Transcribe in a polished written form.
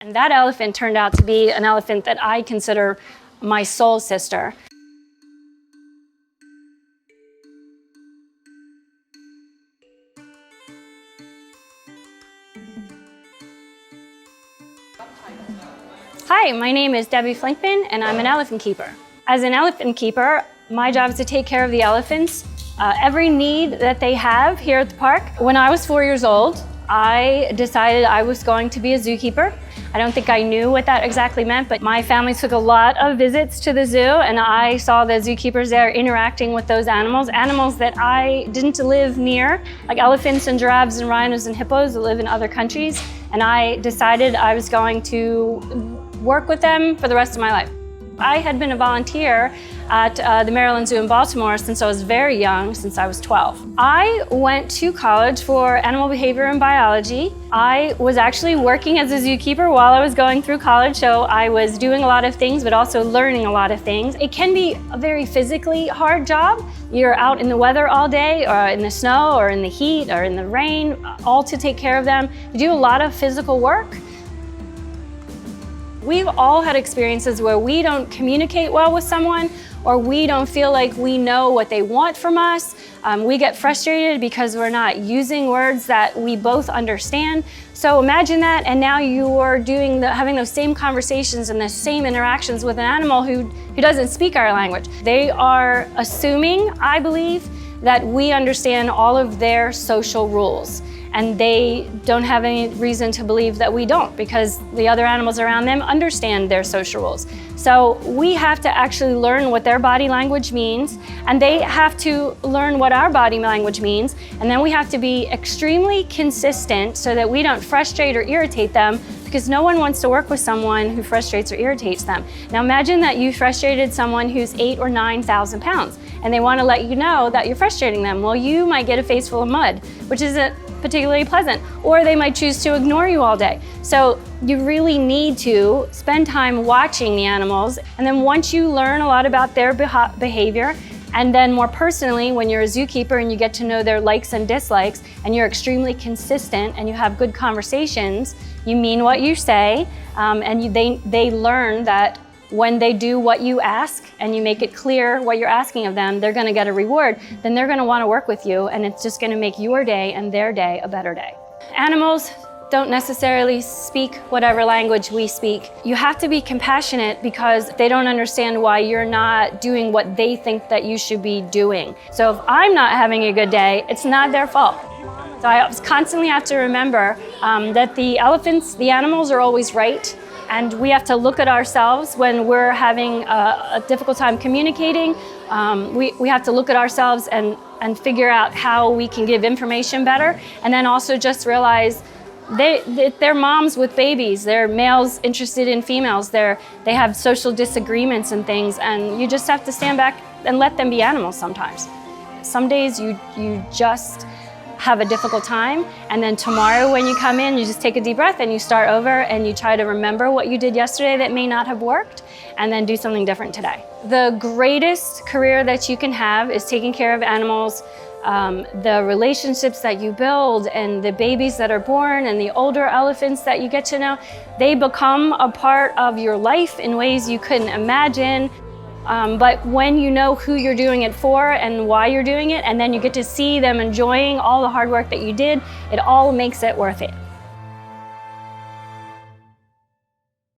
And that elephant turned out to be an elephant that I consider my soul sister. Hi, my name is Debbie Flinkman, and I'm an elephant keeper. As an elephant keeper, my job is to take care of the elephants, every need that they have here at the park. When I was 4 years old, I decided I was going to be a zookeeper. I don't think I knew what that exactly meant, but my family took a lot of visits to the zoo, and I saw the zookeepers there interacting with those animals that I didn't live near, like elephants and giraffes and rhinos and hippos that live in other countries. And I decided I was going to work with them for the rest of my life. I had been a volunteer at the Maryland Zoo in Baltimore since I was very young, since I was 12. I went to college for animal behavior and biology. I was actually working as a zookeeper while I was going through college, so I was doing a lot of things, but also learning a lot of things. It can be a very physically hard job. You're out in the weather all day, or in the snow, or in the heat, or in the rain, all to take care of them. You do a lot of physical work. We've all had experiences where we don't communicate well with someone, or we don't feel like we know what they want from us. We get frustrated because we're not using words that we both understand. So imagine that, and now you are having those same conversations and the same interactions with an animal who doesn't speak our language. They are assuming, I believe, that we understand all of their social rules. And they don't have any reason to believe that we don't, because the other animals around them understand their social rules. So we have to actually learn what their body language means, and they have to learn what our body language means, and then we have to be extremely consistent so that we don't frustrate or irritate them, because no one wants to work with someone who frustrates or irritates them. Now imagine that you frustrated someone who's 8,000 or 9,000 pounds, and they want to let you know that you're frustrating them. Well, you might get a face full of mud, which isn't particularly pleasant, or they might choose to ignore you all day. So you really need to spend time watching the animals, and then once you learn a lot about their behavior, and then more personally, when you're a zookeeper and you get to know their likes and dislikes, and you're extremely consistent and you have good conversations, you mean what you say, and they learn that when they do what you ask and you make it clear what you're asking of them, they're gonna get a reward, then they're gonna wanna work with you, and it's just gonna make your day and their day a better day. Animals don't necessarily speak whatever language we speak. You have to be compassionate because they don't understand why you're not doing what they think that you should be doing. So if I'm not having a good day, it's not their fault. So I constantly have to remember that the animals are always right. And we have to look at ourselves when we're having a difficult time communicating. We have to look at ourselves and figure out how we can give information better. And then also just realize they're moms with babies. They're males interested in females. They have social disagreements and things. And you just have to stand back and let them be animals sometimes. Some days you just have a difficult time, and then tomorrow when you come in, you just take a deep breath and you start over and you try to remember what you did yesterday that may not have worked, and then do something different today. The greatest career that you can have is taking care of animals. The relationships that you build, and the babies that are born, and the older elephants that you get to know, they become a part of your life in ways you couldn't imagine. But when you know who you're doing it for and why you're doing it, and then you get to see them enjoying all the hard work that you did, it all makes it worth it.